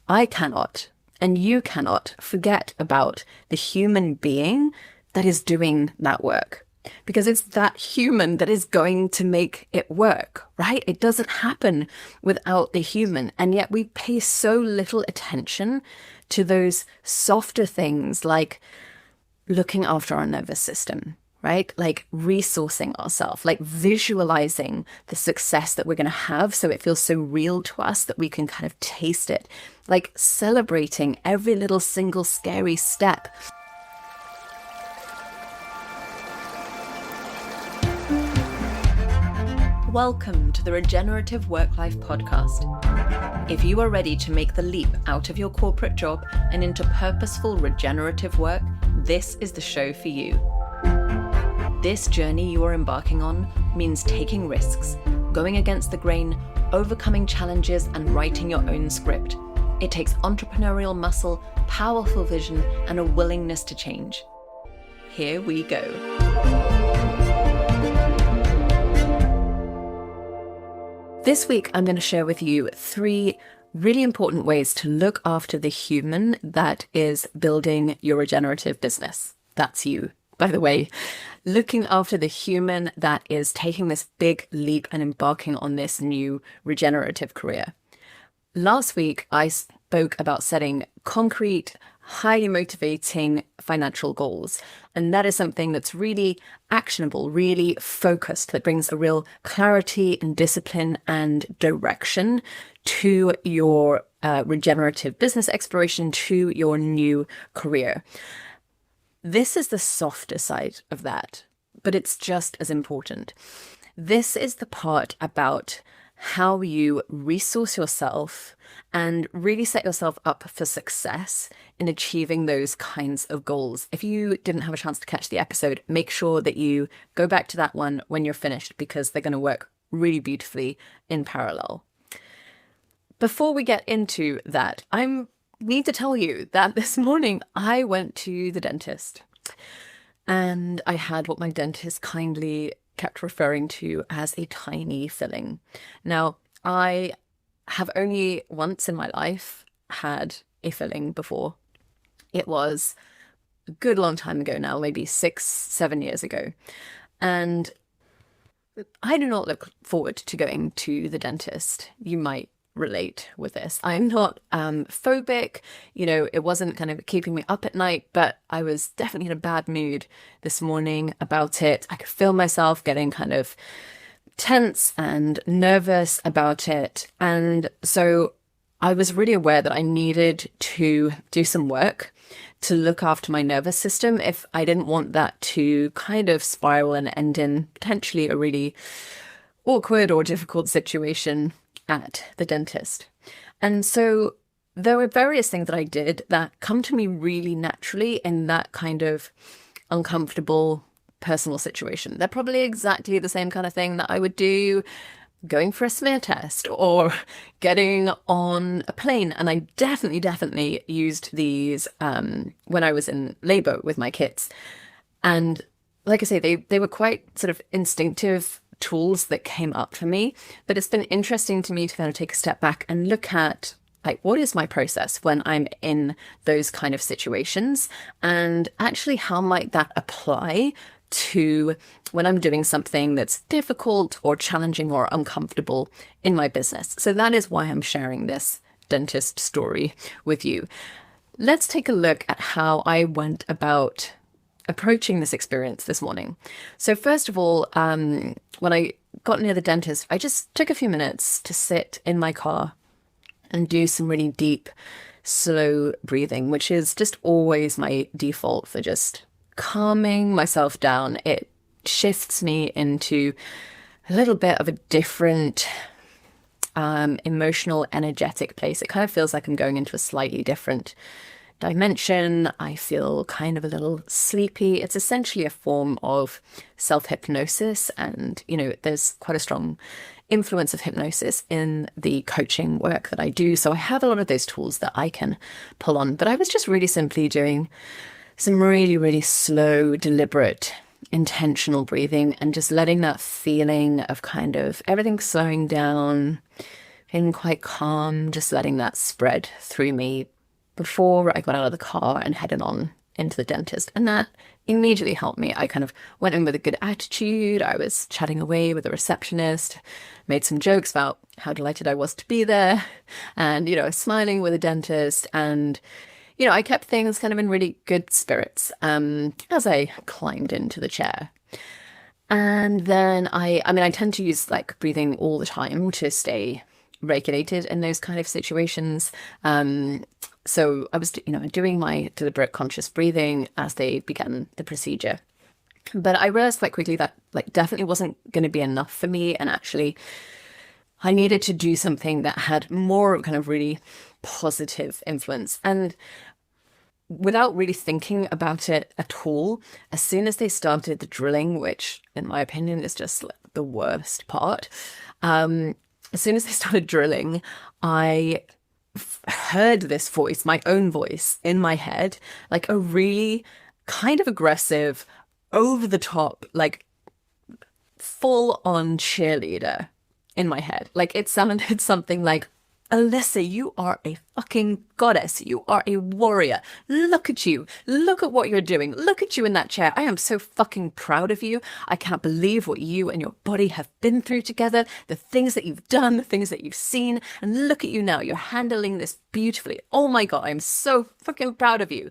I cannot, and you cannot forget about the human being that is doing that work. Because it's that human that is going to make it work, right? It doesn't happen without the human. And yet we pay so little attention to those softer things like looking after our nervous system, right? Like resourcing ourselves, like visualizing the success that we're going to have so it feels so real to us that we can kind of taste it, like celebrating every little single scary step. Welcome to the Regenerative Work-Life Podcast. If you are ready to make the leap out of your corporate job and into purposeful regenerative work, this is the show for you. This journey you are embarking on means taking risks, going against the grain, overcoming challenges, and writing your own script. It takes entrepreneurial muscle, powerful vision, and a willingness to change. Here we go. This week, I'm going to share with you 3 really important ways to look after the human that is building your regenerative business. That's you, by the way. Looking after the human that is taking this big leap and embarking on this new regenerative career. Last week, I spoke about setting concrete, highly motivating financial goals. And that is something that's really actionable, really focused, that brings a real clarity and discipline and direction to your regenerative business exploration, to your new career. This is the softer side of that, but it's just as important. This is the part about how you resource yourself and really set yourself up for success in achieving those kinds of goals. If you didn't have a chance to catch the episode, make sure that you go back to that one when you're finished, because they're going to work really beautifully in parallel. Before we get into that, I need to tell you that this morning I went to the dentist and I had what my dentist kindly kept referring to as a tiny filling. Now, I have only once in my life had a filling before. It was a good long time ago now, maybe 6-7 years ago. And I do not look forward to going to the dentist. You might relate with this. I'm not phobic, it wasn't kind of keeping me up at night, but I was definitely in a bad mood this morning about it. I could feel myself getting kind of tense and nervous about it. And so I was really aware that I needed to do some work to look after my nervous system if I didn't want that to kind of spiral and end in potentially a really awkward or difficult situation at the dentist. And so there were various things that I did that come to me really naturally in that kind of uncomfortable personal situation. They're probably exactly the same kind of thing that I would do going for a smear test or getting on a plane. And I definitely used these when I was in labor with my kids. And like I say, they were quite sort of instinctive tools that came up for me, but it's been interesting to me to kind of take a step back and look at like, what is my process when I'm in those kind of situations, and actually how might that apply to when I'm doing something that's difficult or challenging or uncomfortable in my business. So that is why I'm sharing this dentist story with you. Let's take a look at how I went about approaching this experience this morning. So first of all, when I got near the dentist, I just took a few minutes to sit in my car and do some really deep, slow breathing, which is just always my default for just calming myself down. It shifts me into a little bit of a different emotional, energetic place. It kind of feels like I'm going into a slightly different dimension. I feel kind of a little sleepy. It's essentially a form of self-hypnosis, and there's quite a strong influence of hypnosis in the coaching work that I do. So I have a lot of those tools that I can pull on, but I was just really simply doing some really, really slow, deliberate, intentional breathing and just letting that feeling of kind of everything slowing down, feeling quite calm, just letting that spread through me before I got out of the car and headed on into the dentist. And that immediately helped me. I kind of went in with a good attitude. I was chatting away with the receptionist, made some jokes about how delighted I was to be there, and, smiling with the dentist. And, I kept things kind of in really good spirits as I climbed into the chair. And then I tend to use like breathing all the time to stay regulated in those kind of situations. So I was, doing my deliberate conscious breathing as they began the procedure. But I realized quite quickly that like definitely wasn't going to be enough for me. And actually, I needed to do something that had more kind of really positive influence. And without really thinking about it at all, as soon as they started the drilling, which in my opinion is just like the worst part, as soon as they started drilling, I heard this voice, my own voice in my head, like a really kind of aggressive, over the top, like full on cheerleader in my head. Like it sounded something like, Alyssa, you are a fucking goddess. You are a warrior. Look at you. Look at what you're doing. Look at you in that chair. I am so fucking proud of you. I can't believe what you and your body have been through together, the things that you've done, the things that you've seen. And look at you now. You're handling this beautifully. Oh my God, I'm so fucking proud of you.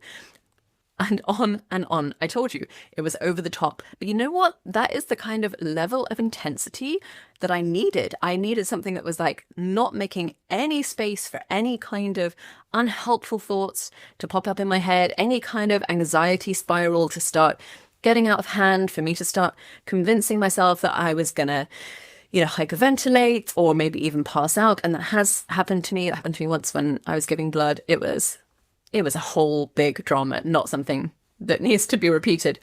And on and on. I told you it was over the top. But you know what? That is the kind of level of intensity that I needed. I needed something that was like not making any space for any kind of unhelpful thoughts to pop up in my head, any kind of anxiety spiral to start getting out of hand, for me to start convincing myself that I was going to, hyperventilate or maybe even pass out. And that has happened to me. It happened to me once when I was giving blood. It was a whole big drama, not something that needs to be repeated.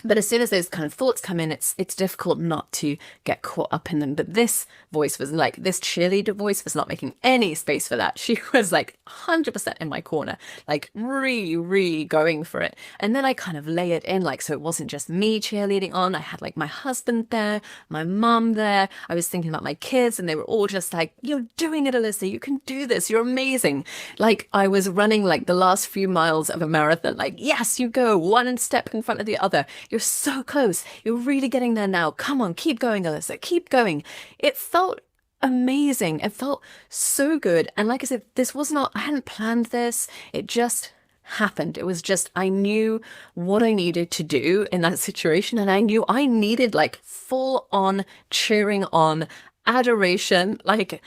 But as soon as those kind of thoughts come in, it's difficult not to get caught up in them. But this voice was like, this cheerleader voice was not making any space for that. She was like 100% in my corner, like really, really going for it. And then I kind of lay it in, like, so it wasn't just me cheerleading on. I had like my husband there, my mum there. I was thinking about my kids and they were all just like, you're doing it, Alyssa. You can do this. You're amazing. Like I was running like the last few miles of a marathon. Like, yes, you go one step in front of the other. You're so close. You're really getting there now. Come on, keep going, Alyssa. Keep going. It felt amazing. It felt so good. And like I said, I hadn't planned this. It just happened. It was just, I knew what I needed to do in that situation. And I knew I needed like full on cheering on, adoration, like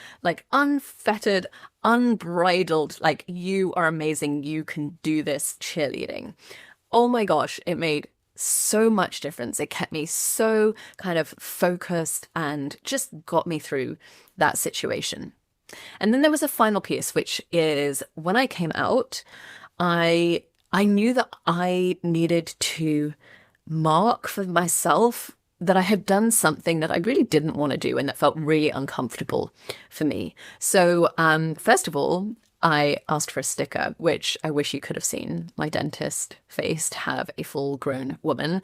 unfettered, unbridled, like you are amazing. You can do this cheerleading. Oh my gosh, it made so much difference. It kept me so kind of focused and just got me through that situation. And then there was a final piece, which is when I came out, I knew that I needed to mark for myself that I had done something that I really didn't want to do and that felt really uncomfortable for me. So first of all, I asked for a sticker, which I wish you could have seen my dentist face to have a full-grown woman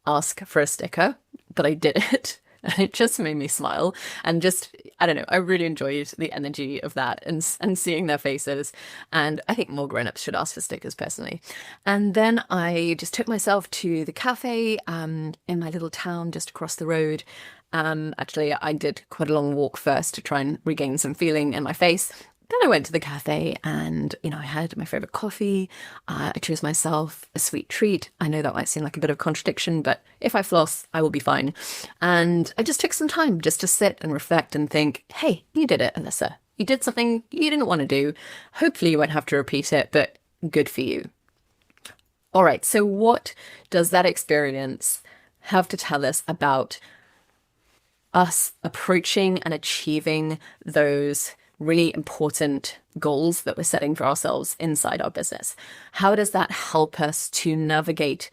ask for a sticker, but I did it. And it just made me smile. And just, I don't know, I really enjoyed the energy of that and seeing their faces. And I think more grown-ups should ask for stickers personally. And then I just took myself to the cafe in my little town just across the road. Actually, I did quite a long walk first to try and regain some feeling in my face. Then I went to the cafe and, I had my favorite coffee. I chose myself a sweet treat. I know that might seem like a bit of a contradiction, but if I floss, I will be fine. And I just took some time just to sit and reflect and think, hey, you did it, Alyssa. You did something you didn't want to do. Hopefully you won't have to repeat it, but good for you. All right, so what does that experience have to tell us about us approaching and achieving those really important goals that we're setting for ourselves inside our business? How does that help us to navigate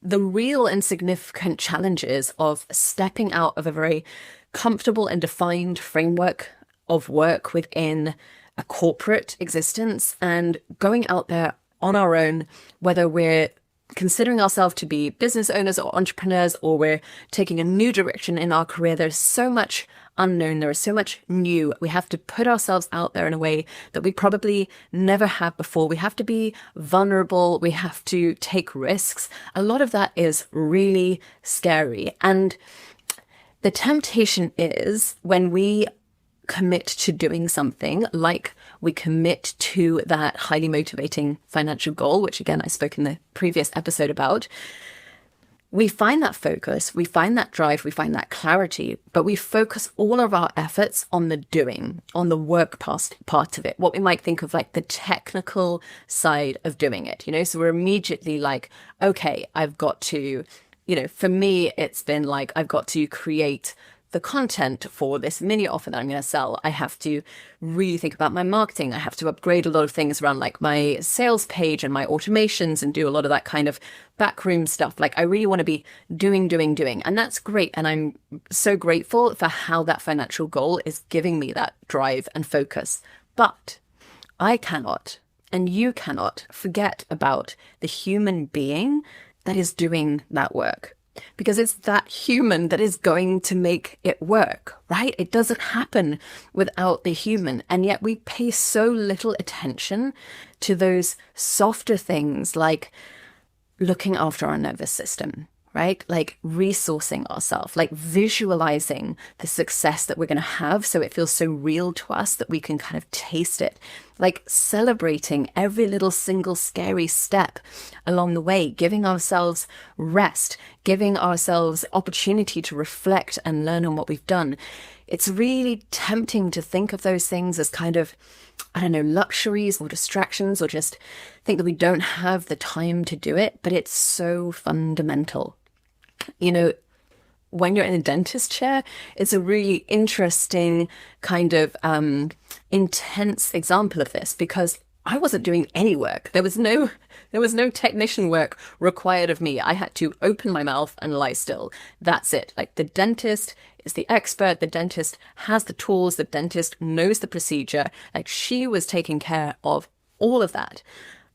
the real and significant challenges of stepping out of a very comfortable and defined framework of work within a corporate existence and going out there on our own, whether we're considering ourselves to be business owners or entrepreneurs, or we're taking a new direction in our career? There's so much unknown. There is so much new. We have to put ourselves out there in a way that we probably never have before. We have to be vulnerable. We have to take risks. A lot of that is really scary. And the temptation is when we commit to doing something, like we commit to that highly motivating financial goal, which again, I spoke in the previous episode about, we find that focus, we find that drive, we find that clarity, but we focus all of our efforts on the doing, on the work part of it, what we might think of like the technical side of doing it, so we're immediately like, okay, I've got to, for me, it's been like, I've got to create the content for this mini offer that I'm going to sell. I have to really think about my marketing. I have to upgrade a lot of things around like my sales page and my automations and do a lot of that kind of backroom stuff. Like I really want to be doing. And that's great. And I'm so grateful for how that financial goal is giving me that drive and focus. But I cannot, and you cannot forget about the human being that is doing that work. Because it's that human that is going to make it work, right? It doesn't happen without the human. And yet we pay so little attention to those softer things like looking after our nervous system, right? Like resourcing ourselves, like visualizing the success that we're going to have so it feels so real to us that we can kind of taste it. Like celebrating every little single scary step along the way, giving ourselves rest, giving ourselves opportunity to reflect and learn on what we've done. It's really tempting to think of those things as kind of, luxuries or distractions, or just think that we don't have the time to do it, but it's so fundamental. When you're in a dentist chair, it's a really interesting kind of intense example of this, because I wasn't doing any work. There was no technician work required of me. I had to open my mouth and lie still. That's it. Like the dentist is the expert. The dentist has the tools. The dentist knows the procedure. Like she was taking care of all of that.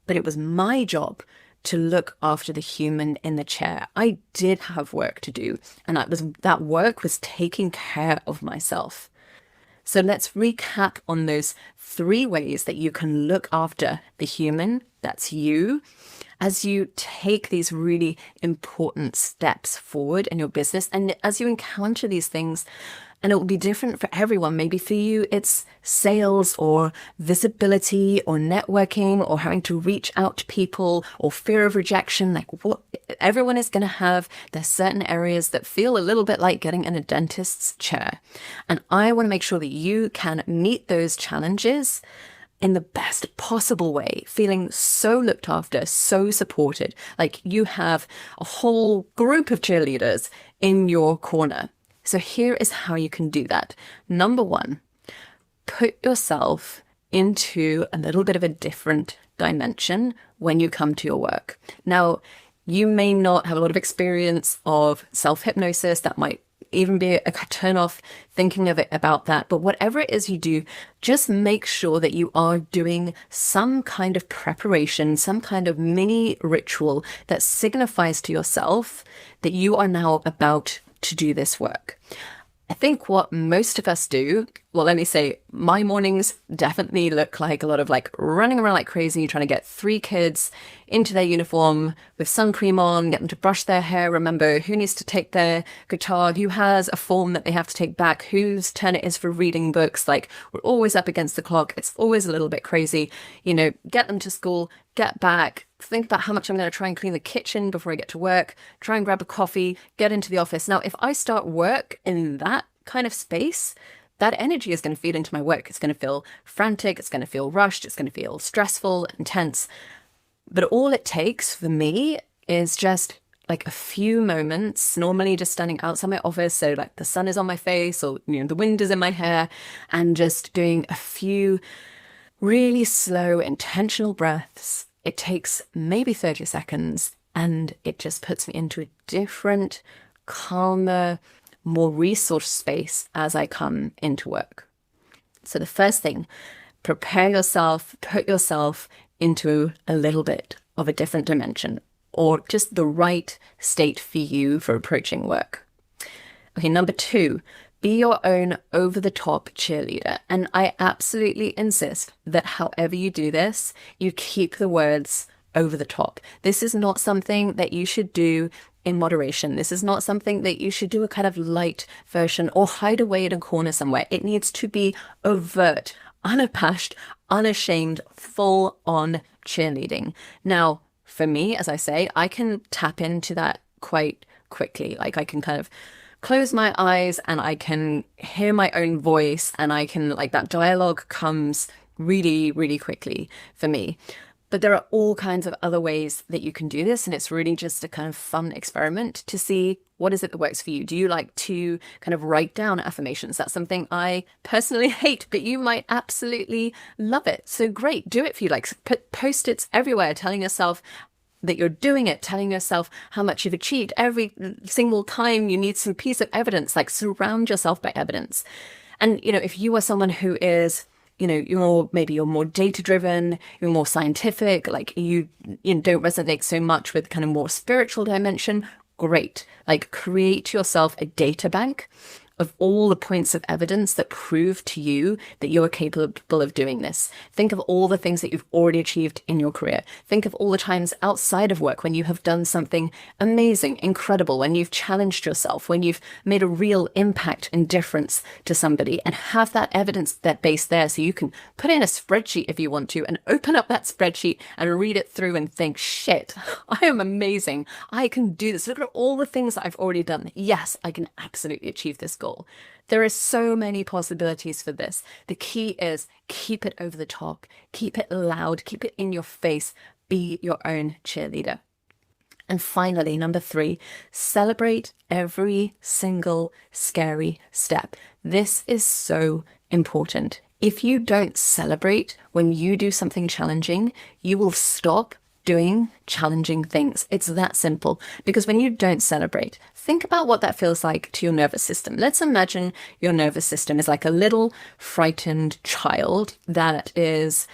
But it was my job to look after the human in the chair. I did have work to do, and that work was taking care of myself. So let's recap on those 3 ways that you can look after the human, that's you, as you take these really important steps forward in your business. And as you encounter these things, and it will be different for everyone. Maybe for you, it's sales or visibility or networking or having to reach out to people or fear of rejection. Like everyone is going to have their certain areas that feel a little bit like getting in a dentist's chair. And I want to make sure that you can meet those challenges in the best possible way, feeling so looked after, so supported, like you have a whole group of cheerleaders in your corner. So here is how you can do that. Number 1, put yourself into a little bit of a different dimension when you come to your work. Now, you may not have a lot of experience of self-hypnosis. That might even be a turn off thinking of it about that. But whatever it is you do, just make sure that you are doing some kind of preparation, some kind of mini ritual that signifies to yourself that you are now about to do this work. I think what most of us do, well, let me say, my mornings definitely look like a lot of like running around like crazy, trying to get 3 kids into their uniform with sun cream on, get them to brush their hair, remember who needs to take their guitar, who has a form that they have to take back, whose turn it is for reading books. Like we're always up against the clock. It's always a little bit crazy, get them to school, get back, think about how much I'm going to try and clean the kitchen before I get to work, try and grab a coffee, get into the office. Now, if I start work in that kind of space, that energy is going to feed into my work. It's going to feel frantic. It's going to feel rushed. It's going to feel stressful, intense. But all it takes for me is just like a few moments, normally just standing outside my office. So like the sun is on my face or, the wind is in my hair, and just doing a few really slow, intentional breaths. It takes maybe 30 seconds, and it just puts me into a different, calmer, more resource space as I come into work. So the first thing, prepare yourself, put yourself into a little bit of a different dimension, or just the right state for you for approaching work. Okay, number 2, Be your own over-the-top cheerleader. And I absolutely insist that however you do this, you keep the words over the top. This is not something that you should do in moderation. This is not something that you should do a kind of light version or hide away in a corner somewhere. It needs to be overt, unabashed, unashamed, full-on cheerleading. Now, for me, as I say, I can tap into that quite quickly. Like I can kind of close my eyes and I can hear my own voice, and I can, like, that dialogue comes really, really quickly for me. But there are all kinds of other ways that you can do this, and it's really just a kind of fun experiment to see what is it that works for you. Do you like to kind of write down affirmations? That's something I personally hate, but you might absolutely love it. So great, do it for you. Like, put post-its everywhere telling yourself that you're doing it, telling yourself how much you've achieved. Every single time you need some piece of evidence, like, surround yourself by evidence. And, you know, if you are someone who is, you know, you're more data driven, you're more scientific, like you don't resonate so much with kind of more spiritual dimension, great. Like, create yourself a data bank of all the points of evidence that prove to you that you are capable of doing this. Think of all the things that you've already achieved in your career. Think of all the times outside of work when you have done something amazing, incredible, when you've challenged yourself, when you've made a real impact and difference to somebody, and have that evidence, that base there, so you can put in a spreadsheet if you want to, and open up that spreadsheet and read it through and think, shit, I am amazing. I can do this. Look at all the things that I've already done. Yes, I can absolutely achieve this goal. There are so many possibilities for this. The key is keep it over the top, keep it loud, keep it in your face, be your own cheerleader. And finally, number 3, celebrate every single scary step. This is so important. If you don't celebrate when you do something challenging, you will stop doing challenging things. It's that simple. Because when you don't celebrate, think about what that feels like to your nervous system. Let's imagine your nervous system is like a little frightened child that is,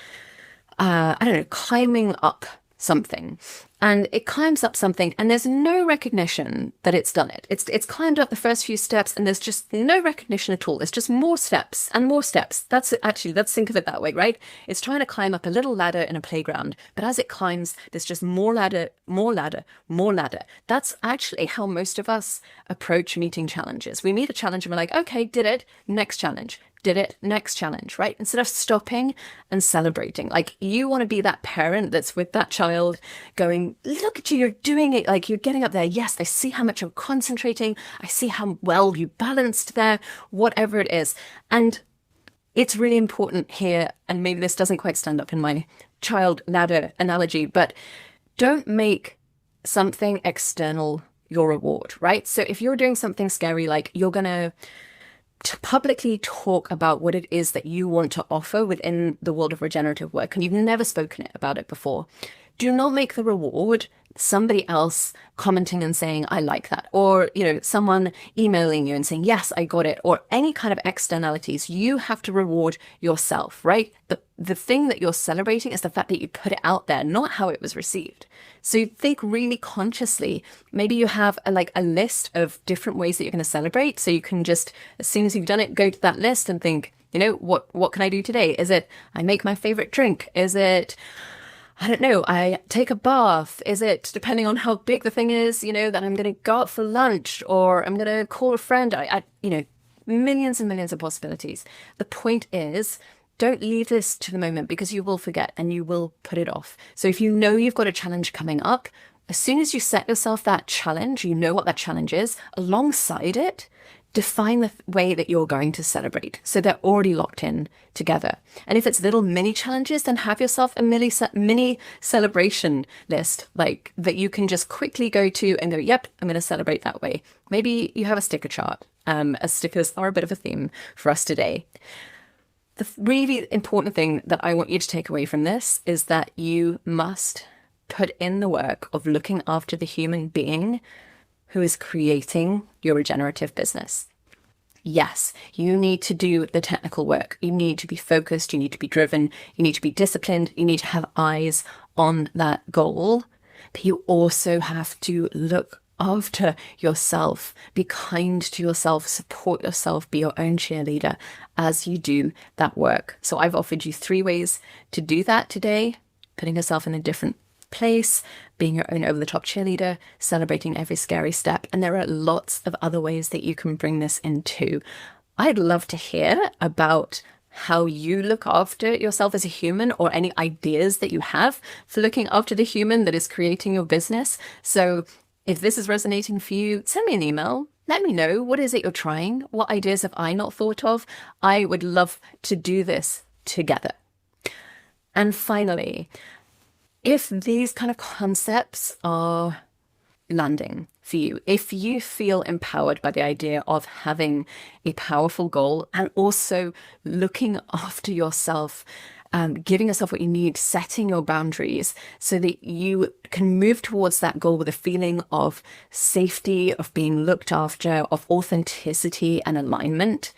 climbing up something. And it climbs up something and there's no recognition that it's done it. It's climbed up the first few steps and there's just no recognition at all. It's just more steps and more steps. Let's think of it that way, right? It's trying to climb up a little ladder in a playground, but as it climbs, there's just more ladder, more ladder, more ladder. That's actually how most of us approach meeting challenges. We meet a challenge and we're like, okay, did it, next challenge. Did it, next challenge, right? Instead of stopping and celebrating. Like, you want to be that parent that's with that child going, look at you, you're doing it. Like, you're getting up there. Yes, I see how much you're concentrating. I see how well you balanced there, whatever it is. And it's really important here, and maybe this doesn't quite stand up in my child ladder analogy, but don't make something external your reward, right? So if you're doing something scary, like you're going to publicly talk about what it is that you want to offer within the world of regenerative work, and you've never spoken about it before, do not make the reward somebody else commenting and saying, I like that, or, someone emailing you and saying, yes, I got it, or any kind of externalities. You have to reward yourself, right? The thing that you're celebrating is the fact that you put it out there, not how it was received. So think really consciously. Maybe you have a list of different ways that you're going to celebrate. So you can just, as soon as you've done it, go to that list and think, what can I do today? Is it, I make my favorite drink? Is it, I don't know, I take a bath? Is it, depending on how big the thing is, that I'm going to go out for lunch, or I'm going to call a friend? Millions and millions of possibilities. The point is, don't leave this to the moment, because you will forget and you will put it off. So if you know you've got a challenge coming up, as soon as you set yourself that challenge, you know what that challenge is, alongside it, define the way that you're going to celebrate. So they're already locked in together. And if it's little mini challenges, then have yourself a mini celebration list, like that you can just quickly go to and go, yep, I'm going to celebrate that way. Maybe you have a sticker chart. As stickers are a bit of a theme for us today. The really important thing that I want you to take away from this is that you must put in the work of looking after the human being who is creating your regenerative business. Yes, you need to do the technical work. You need to be focused. You need to be driven. You need to be disciplined. You need to have eyes on that goal. But you also have to look after yourself, be kind to yourself, support yourself, be your own cheerleader as you do that work. So I've offered you 3 ways to do that today: putting yourself in a different place, being your own over-the-top cheerleader, celebrating every scary step. And there are lots of other ways that you can bring this into. I'd love to hear about how you look after yourself as a human, or any ideas that you have for looking after the human that is creating your business. So if this is resonating for you, send me an email. Let me know, what is it you're trying? What ideas have I not thought of? I would love to do this together. And finally, if these kind of concepts are landing for you, if you feel empowered by the idea of having a powerful goal and also looking after yourself, giving yourself what you need, setting your boundaries so that you can move towards that goal with a feeling of safety, of being looked after, of authenticity and alignment,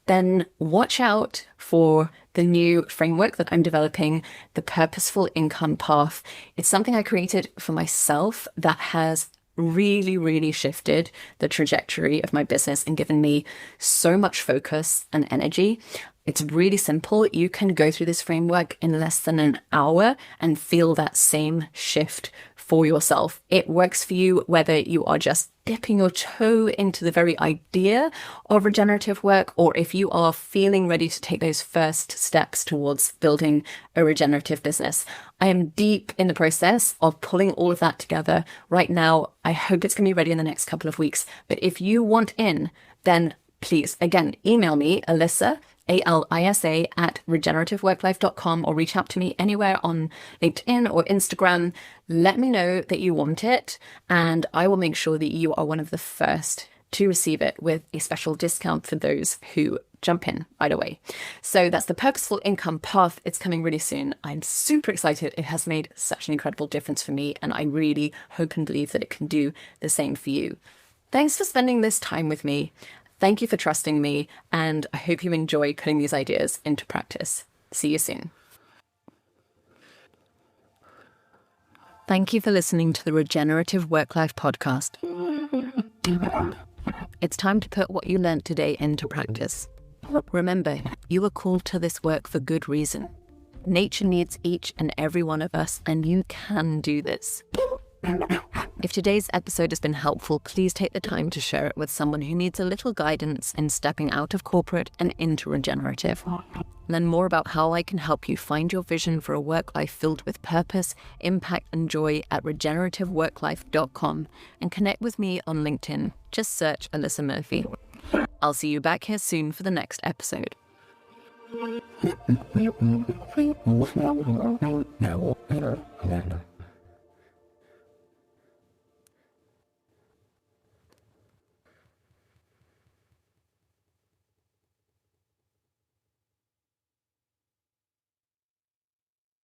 then watch out for the new framework that I'm developing, the Purposeful Income Path. It's something I created for myself that has really shifted the trajectory of my business and given me so much focus and energy. It's really simple. You can go through this framework in less than an hour and feel that same shift for yourself. It works for you whether you are just dipping your toe into the very idea of regenerative work, or if you are feeling ready to take those first steps towards building a regenerative business. I am deep in the process of pulling all of that together right now. I hope it's going to be ready in the next couple of weeks. But if you want in, then please, again, email me, Alisa, ALISA, at regenerativeworklife.com, or reach out to me anywhere on LinkedIn or Instagram. Let me know that you want it, and I will make sure that you are one of the first to receive it with a special discount for those who jump in right away. So that's the Purposeful Income Path. It's coming really soon. I'm super excited. It has made such an incredible difference for me, and I really hope and believe that it can do the same for you. Thanks for spending this time with me. Thank you for trusting me, and I hope you enjoy putting these ideas into practice. See you soon. Thank you for listening to the Regenerative Work-Life podcast. It's time to put what you learned today into practice. Remember, you were called to this work for good reason. Nature needs each and every one of us, and you can do this. If today's episode has been helpful, please take the time to share it with someone who needs a little guidance in stepping out of corporate and into regenerative. Learn more about how I can help you find your vision for a work life filled with purpose, impact, and joy at regenerativeworklife.com, and connect with me on LinkedIn. Just search Alisa Murphy. I'll see you back here soon for the next episode. No.